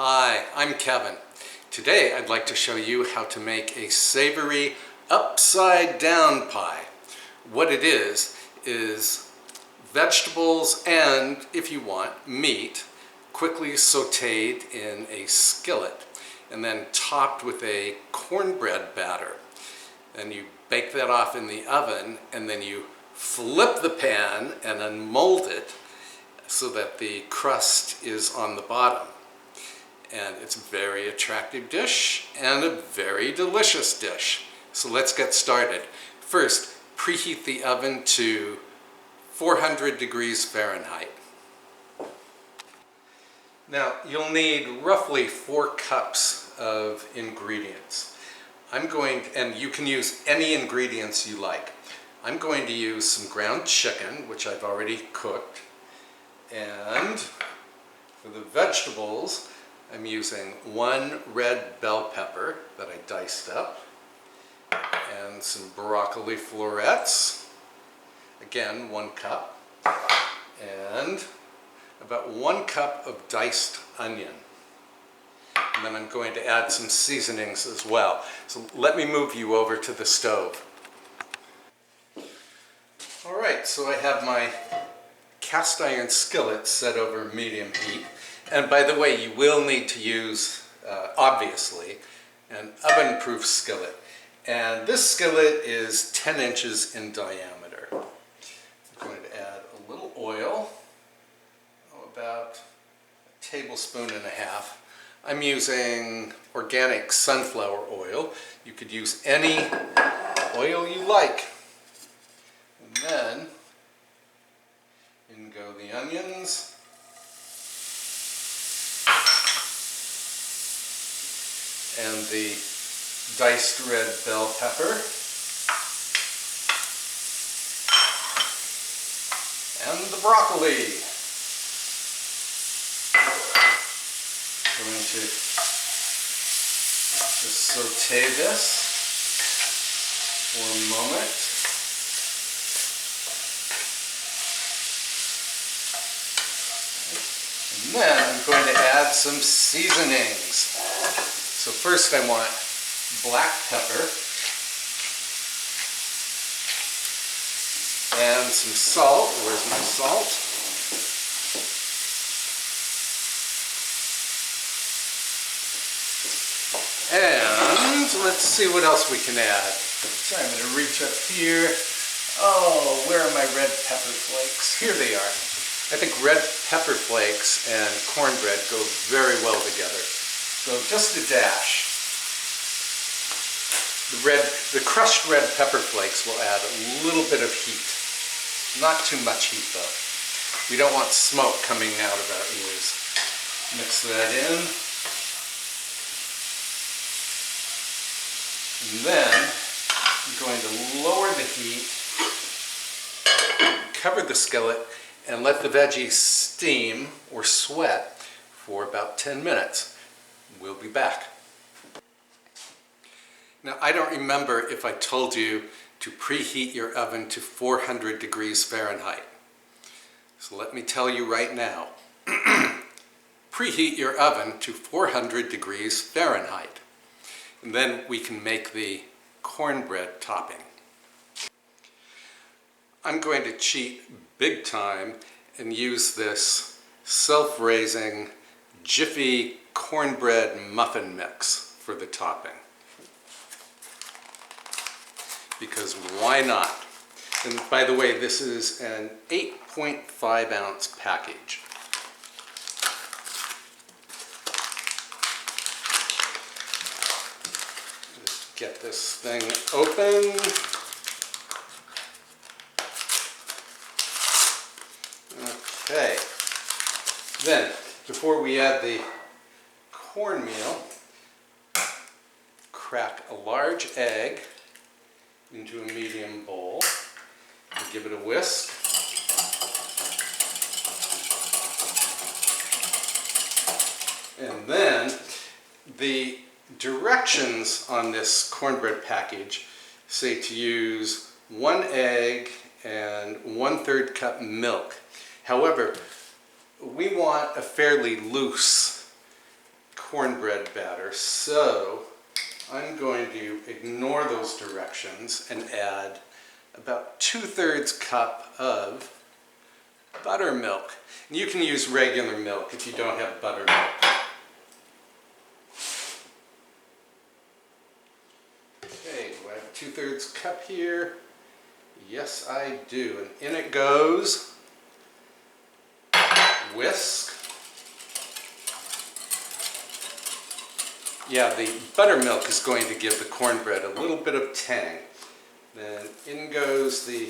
Hi, I'm Kevin. Today I'd like to show you how to make a savory upside down pie. What it is vegetables and, if you want, meat quickly sauteed in a skillet and then topped with a cornbread batter. Then you bake that off in the oven and then you flip the pan and unmold it so that the crust is on the bottom. And it's a very attractive dish and a very delicious dish. So let's get started. First, preheat the oven to 400 degrees Fahrenheit. Now, you'll need roughly 4 cups of ingredients. And you can use any ingredients you like. I'm going to use some ground chicken, which I've already cooked. And for the vegetables, I'm using 1 red bell pepper that I diced up, and some broccoli florets, again 1 cup, and about 1 cup of diced onion. And then I'm going to add some seasonings as well. So let me move you over to the stove. Alright, so I have my cast iron skillet set over medium heat. And by the way, you will need to use, obviously, an oven-proof skillet. And this skillet is 10 inches in diameter. I'm going to add a little oil, about a tablespoon and a half. I'm using organic sunflower oil. You could use any oil you like. And then in go the onions. And the diced red bell pepper, and the broccoli. I'm going to just saute this for a moment. And then I'm going to add some seasonings. So first I want black pepper and some salt. Where's my salt? And let's see what else we can add. So I'm going to reach up here. Oh, where are my red pepper flakes? Here they are. I think red pepper flakes and cornbread go very well together. So just a dash. The crushed red pepper flakes will add a little bit of heat. Not too much heat though. We don't want smoke coming out of our ears. Mix that in. And then I'm going to lower the heat, cover the skillet, and let the veggies steam or sweat for about 10 minutes. We'll be back. Now, I don't remember if I told you to preheat your oven to 400 degrees Fahrenheit. So let me tell you right now. Preheat your oven to 400 degrees Fahrenheit. And then we can make the cornbread topping. I'm going to cheat big time and use this self-raising Jiffy Cornbread Muffin mix for the topping. Because why not? And by the way, this is an 8.5 ounce package. Just get this thing open. Okay. Then, before we add the cornmeal, crack a large egg into a medium bowl and give it a whisk. And then the directions on this cornbread package say to use 1 egg and 1/3 cup milk. However, we want a fairly loose cornbread batter, so I'm going to ignore those directions and add about 2/3 cup of buttermilk. And you can use regular milk if you don't have buttermilk. Okay, do I have a 2/3 cup here? Yes, I do. And in it goes. Whisk. Yeah, the buttermilk is going to give the cornbread a little bit of tang. Then in goes the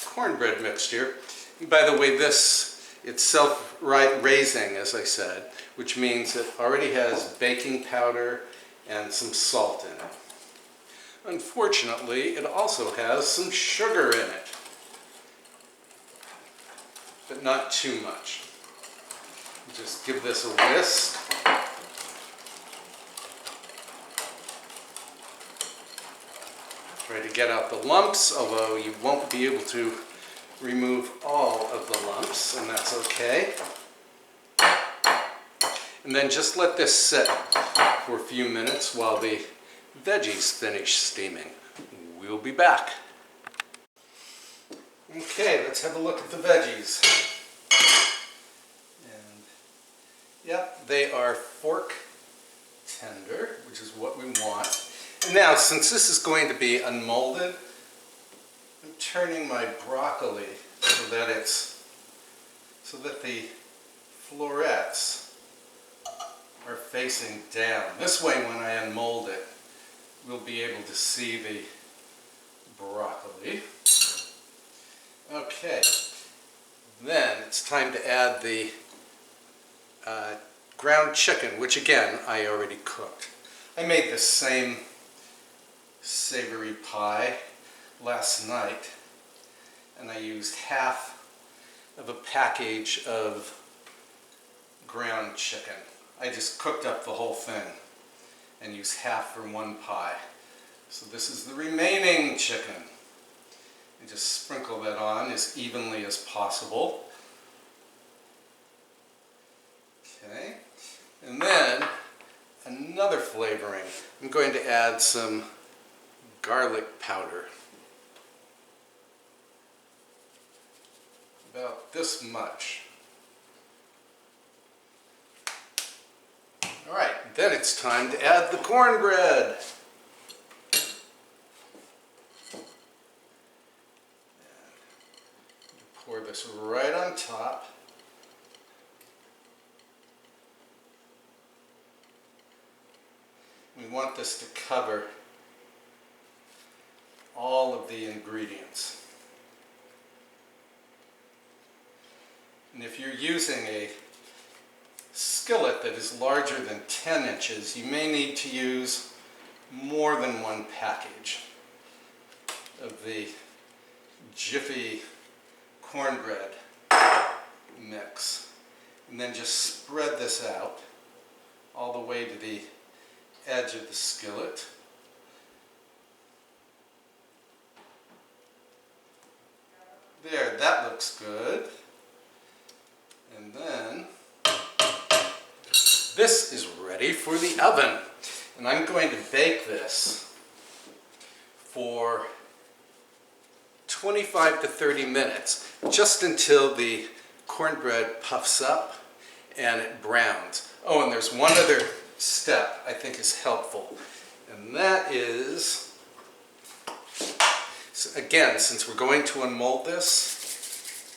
cornbread mixture. And by the way, it's self-raising, as I said, which means it already has baking powder and some salt in it. Unfortunately, it also has some sugar in it, but not too much. Just give this a whisk. Try to get out the lumps, although you won't be able to remove all of the lumps, and that's okay. And then just let this sit for a few minutes while the veggies finish steaming. We'll be back. Okay, let's have a look at the veggies. And yep, they are fork tender, which is what we want. And now, since this is going to be unmolded, I'm turning my broccoli so that the florets are facing down. This way, when I unmold it, we'll be able to see the broccoli. Okay, then it's time to add the ground chicken, which again, I already cooked. I made this same savory pie last night, and I used half of a package of ground chicken. I just cooked up the whole thing and used half for one pie. So this is the remaining chicken. And just sprinkle that on as evenly as possible. Okay, and then another flavoring. I'm going to add some garlic powder. About this much. All right, then it's time to add the cornbread. Pour this right on top. We want this to cover all of the ingredients. And if you're using a skillet that is larger than 10 inches, you may need to use more than one package of the Jiffy Cornbread mix. And then just spread this out all the way to the edge of the skillet. There, that looks good. And then this is ready for the oven. And I'm going to bake this for 25 to 30 minutes, just until the cornbread puffs up and it browns. Oh, and there's one other step I think is helpful, and that is, again, since we're going to unmold this,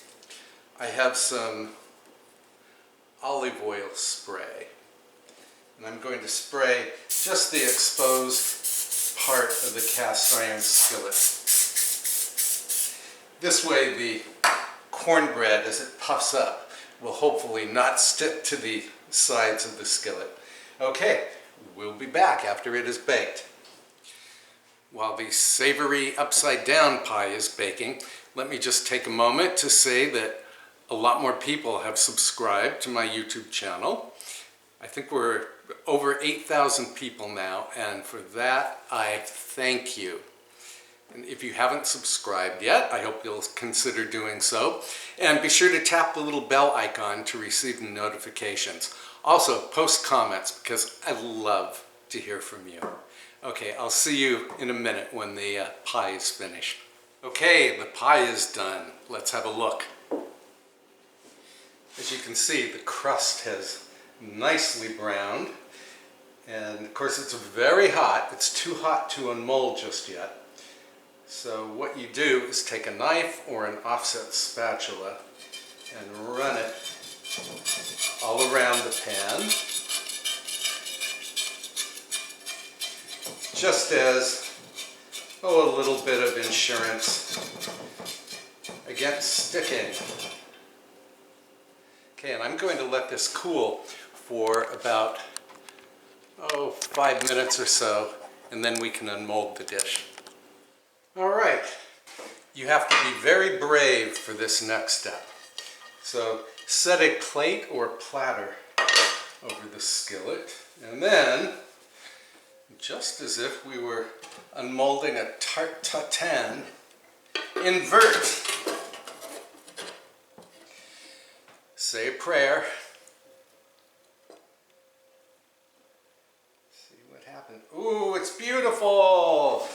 I have some olive oil spray, and I'm going to spray just the exposed part of the cast iron skillet. This way the cornbread, as it puffs up, will hopefully not stick to the sides of the skillet. Okay, we'll be back after it is baked. While the savory upside down pie is baking, let me just take a moment to say that a lot more people have subscribed to my YouTube channel. I think we're over 8,000 people now, and for that I thank you. And if you haven't subscribed yet, I hope you'll consider doing so. And be sure to tap the little bell icon to receive notifications. Also, post comments because I love to hear from you. Okay, I'll see you in a minute when the pie is finished. Okay, the pie is done. Let's have a look. As you can see, the crust has nicely browned. And of course it's very hot. It's too hot to unmold just yet. So what you do is take a knife or an offset spatula and run it all around the pan, just as, a little bit of insurance against sticking. Okay, and I'm going to let this cool for about 5 minutes or so, and then we can unmold the dish. All right, you have to be very brave for this next step. So set a plate or platter over the skillet, and then, just as if we were unmolding a tarte tatin, invert. Say a prayer. See what happened. Ooh, it's beautiful!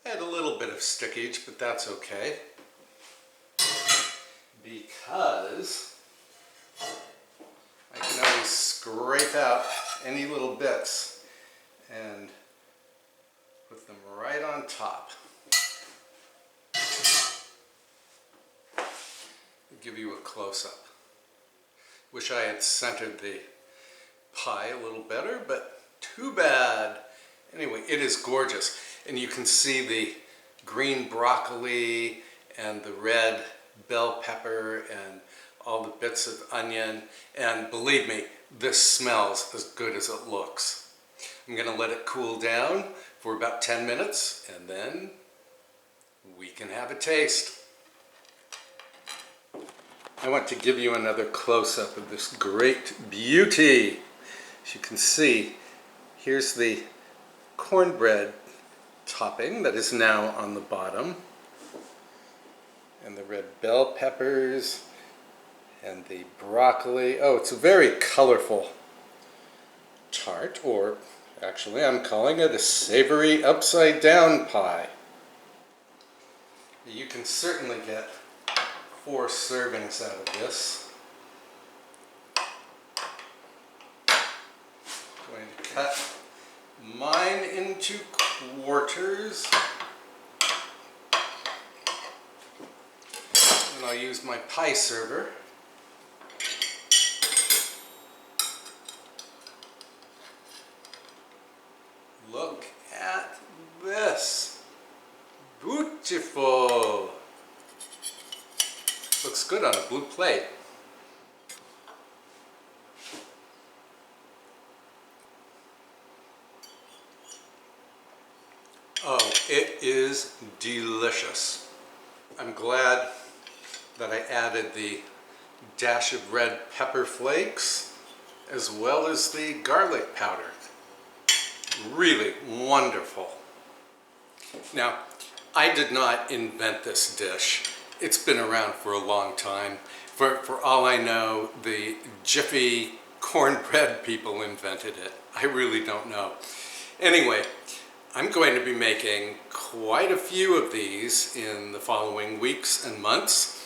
I had a little bit of stickage, but that's okay. Because I can always scrape out any little bits and put them right on top. I'll give you a close-up. Wish I had centered the pie a little better, but too bad. Anyway, it is gorgeous. And you can see the green broccoli and the red bell pepper and all the bits of onion. And believe me, this smells as good as it looks. I'm going to let it cool down for about 10 minutes and then we can have a taste. I want to give you another close-up of this great beauty. As you can see, here's the cornbread topping that is now on the bottom, and the red bell peppers and the broccoli. Oh, it's a very colorful tart, or actually I'm calling it a savory upside down pie. You can certainly get 4 servings out of this. I'm going to cut mine into quarters. And I'll use my pie server. Look at this. Beautiful. Looks good on a blue plate. Oh, it is delicious. I'm glad that I added the dash of red pepper flakes as well as the garlic powder. Really wonderful. Now, I did not invent this dish. It's been around for a long time. For all I know, the Jiffy Cornbread people invented it. I really don't know. Anyway, I'm going to be making quite a few of these in the following weeks and months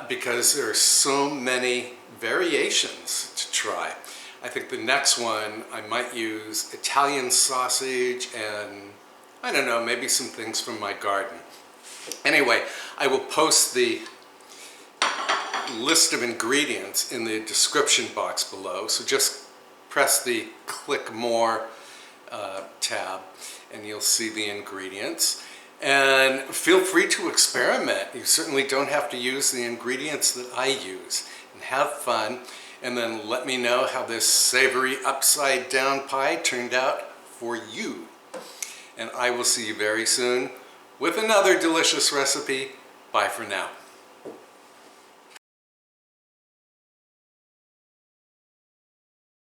because there are so many variations to try. I think the next one I might use Italian sausage and, I don't know, maybe some things from my garden. Anyway, I will post the list of ingredients in the description box below, so just press the click more tab and you'll see the ingredients. And feel free to experiment. You certainly don't have to use the ingredients that I use. And have fun, and then let me know how this savory upside down pie turned out for you. And I will see you very soon with another delicious recipe. Bye for now.